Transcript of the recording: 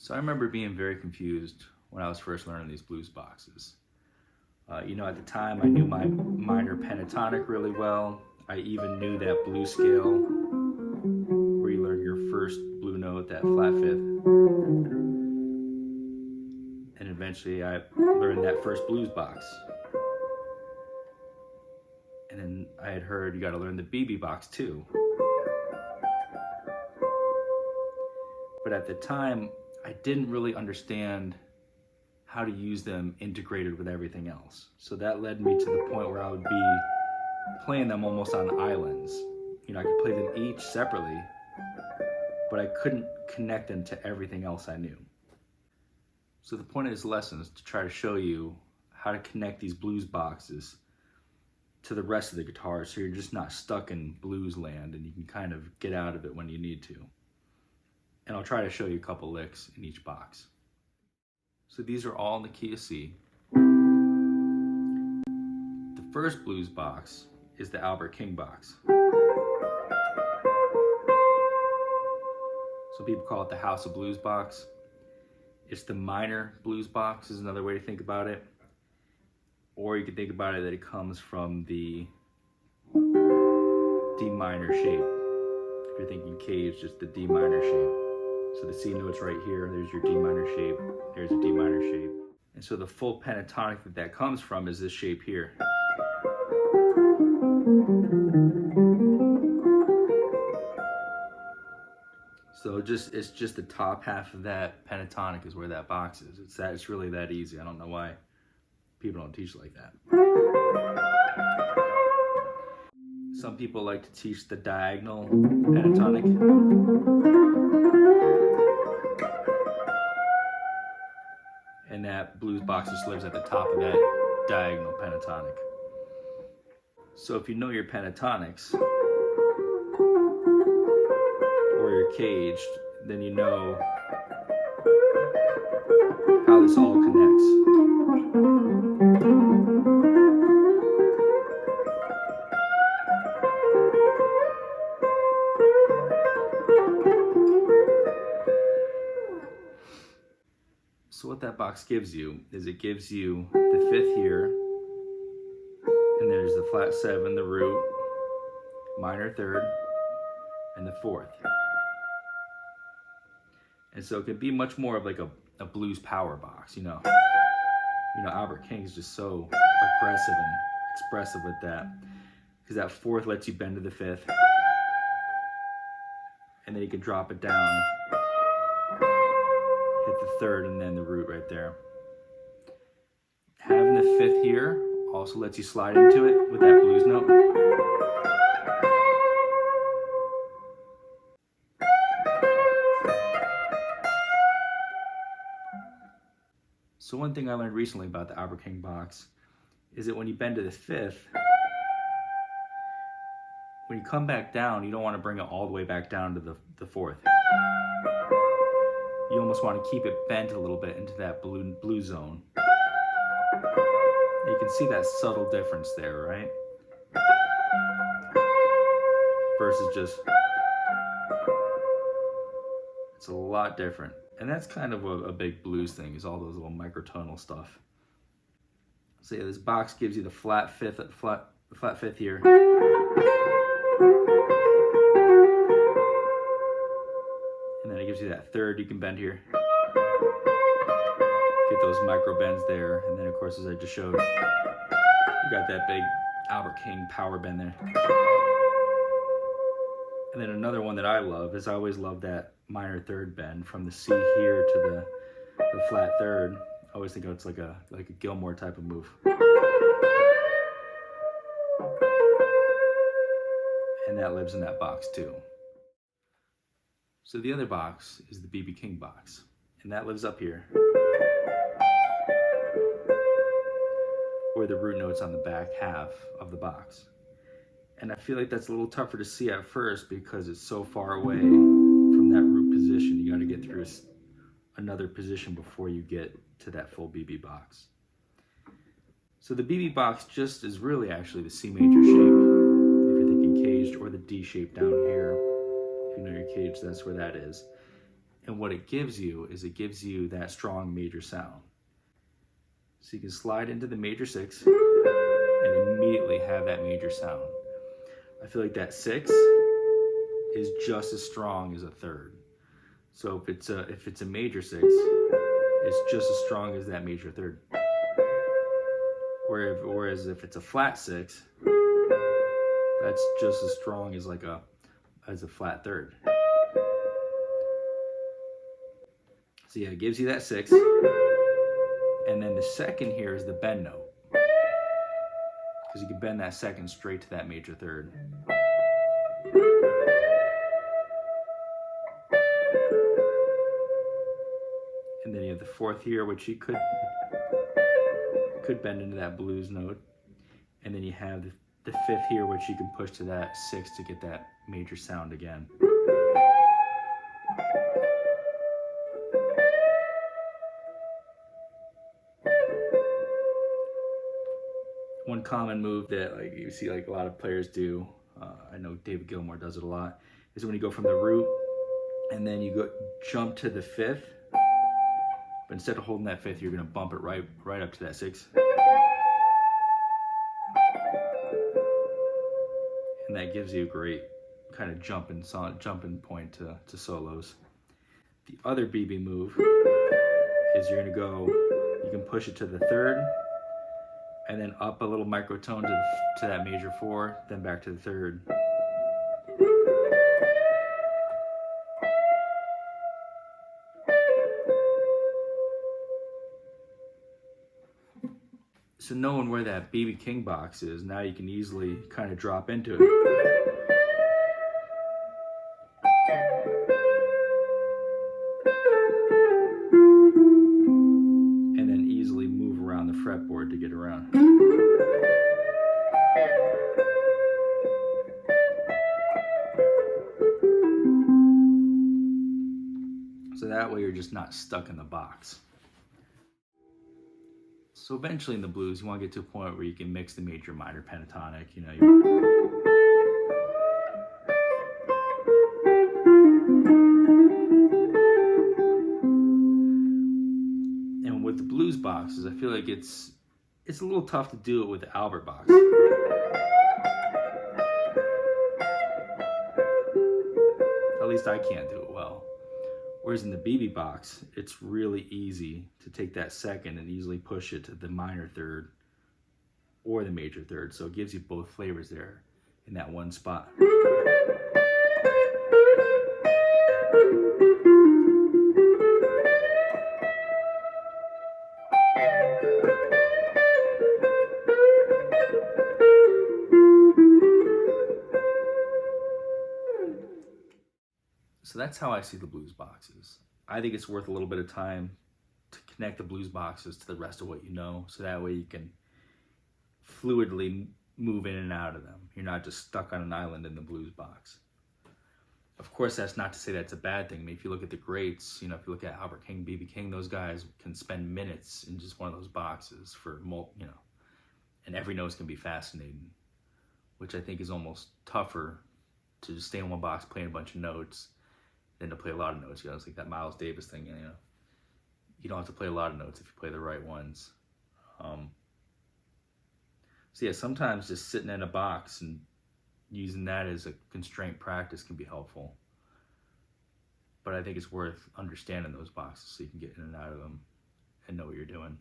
So I remember being very confused when I was first learning these blues boxes. You know, at the time I knew my minor pentatonic really well. I even knew that blues scale where you learn your first blue note, that flat fifth. And eventually I learned that first blues box. And then I had heard you got to learn the BB box too. But at the time, I didn't really understand how to use them integrated with everything else. So that led me to the point where I would be playing them almost on islands. You know, I could play them each separately, but I couldn't connect them to everything else I knew. So the point of this lesson is to try to show you how to connect these blues boxes to the rest of the guitar, so you're just not stuck in blues land and you can kind of get out of it when you need to. And I'll try to show you a couple licks in each box. So these are all in the key of C. The first blues box is the Albert King box. Some people call it the House of Blues box. It's the minor blues box is another way to think about it. Or you can think about it that it comes from the D minor shape. If you're thinking cage, just the D minor shape. So the C note's right here, there's your D minor shape, there's a D minor shape. And so the full pentatonic that comes from is this shape here. So it's just the top half of that pentatonic is where that box is. It's really that easy. I don't know why people don't teach like that. Some people like to teach the diagonal pentatonic. And that blues box just lives at the top of that diagonal pentatonic. So if you know your pentatonics, or you're caged, then you know how this all connects. So what that box gives you is it gives you the fifth here, and there's the flat seven, the root, minor third, and the fourth. And so it can be much more of like a blues power box, you know. Albert King is just so aggressive and expressive with that, because that fourth lets you bend to the fifth, and then you can drop it down, hit the third, and then the root right there. Having the fifth here also lets you slide into it with that blues note. So one thing I learned recently about the Albert King box is that when you bend to the fifth, when you come back down, you don't want to bring it all the way back down to the fourth. You almost want to keep it bent a little bit into that blue zone. You can see that subtle difference there, right? Versus just, it's a lot different. And that's kind of a big blues thing, is all those little microtonal stuff. So yeah, this box gives you the flat fifth here. And then it gives you that third you can bend here. Get those micro bends there. And then of course, as I just showed, you got that big Albert King power bend there. And then another one that I love is I always love that minor third bend from the C here to the flat third. I always think it's like a Gilmour type of move. And that lives in that box too. So the other box is the BB King box, and that lives up here, where the root note's on the back half of the box. And I feel like that's a little tougher to see at first because it's so far away from that root position. You got to get through another position before you get to that full BB box. So the BB box just is really actually the C major shape, if you're thinking caged, or the D shape down here. If you know your cage, that's where that is. And what it gives you is it gives you that strong major sound. So you can slide into the major 6 and immediately have that major sound. I feel like that 6 is just as strong as a 3rd. So if it's a major 6, it's just as strong as that major 3rd. Whereas if it's a flat 6, that's just as strong as a flat 3rd. So yeah, it gives you that 6. And then the 2nd here is the bend note. Because you can bend that 2nd straight to that major 3rd. And then you have the 4th here, which you could bend into that blues note. And then you have the 5th here, which you can push to that 6 to get that major sound again. One common move that you see a lot of players do, I know David Gilmour does it a lot, is when you go from the root and then you jump to the 5th, but instead of holding that 5th, you're going to bump it right up to that 6. And that gives you a great kind of jumping point to solos. The other BB move is you're going to go, you can push it to the 3rd, and then up a little microtone to that major 4, then back to the 3rd. So knowing where that BB King box is, now you can easily kind of drop into it. And then easily move around the fretboard to get around. So that way you're just not stuck in the box. So eventually in the blues, you want to get to a point where you can mix the major minor pentatonic, And with the blues boxes, I feel like it's a little tough to do it with the Albert box. At least I can't do it well. Whereas in the BB box, it's really easy to take that 2nd and easily push it to the minor 3rd or the major 3rd. So it gives you both flavors there in that one spot. So that's how I see the blues boxes. I think it's worth a little bit of time to connect the blues boxes to the rest of what you know, so that way you can fluidly move in and out of them. You're not just stuck on an island in the blues box. Of course, that's not to say that's a bad thing. I mean, if you look at the greats, if you look at Albert King, BB King, those guys can spend minutes in just one of those boxes for, and every note can be fascinating, which I think is almost tougher to just stay in one box playing a bunch of notes than to play a lot of notes. It's like that Miles Davis thing, you don't have to play a lot of notes if you play the right ones. So yeah, sometimes just sitting in a box and using that as a constraint practice can be helpful. But I think it's worth understanding those boxes so you can get in and out of them and know what you're doing.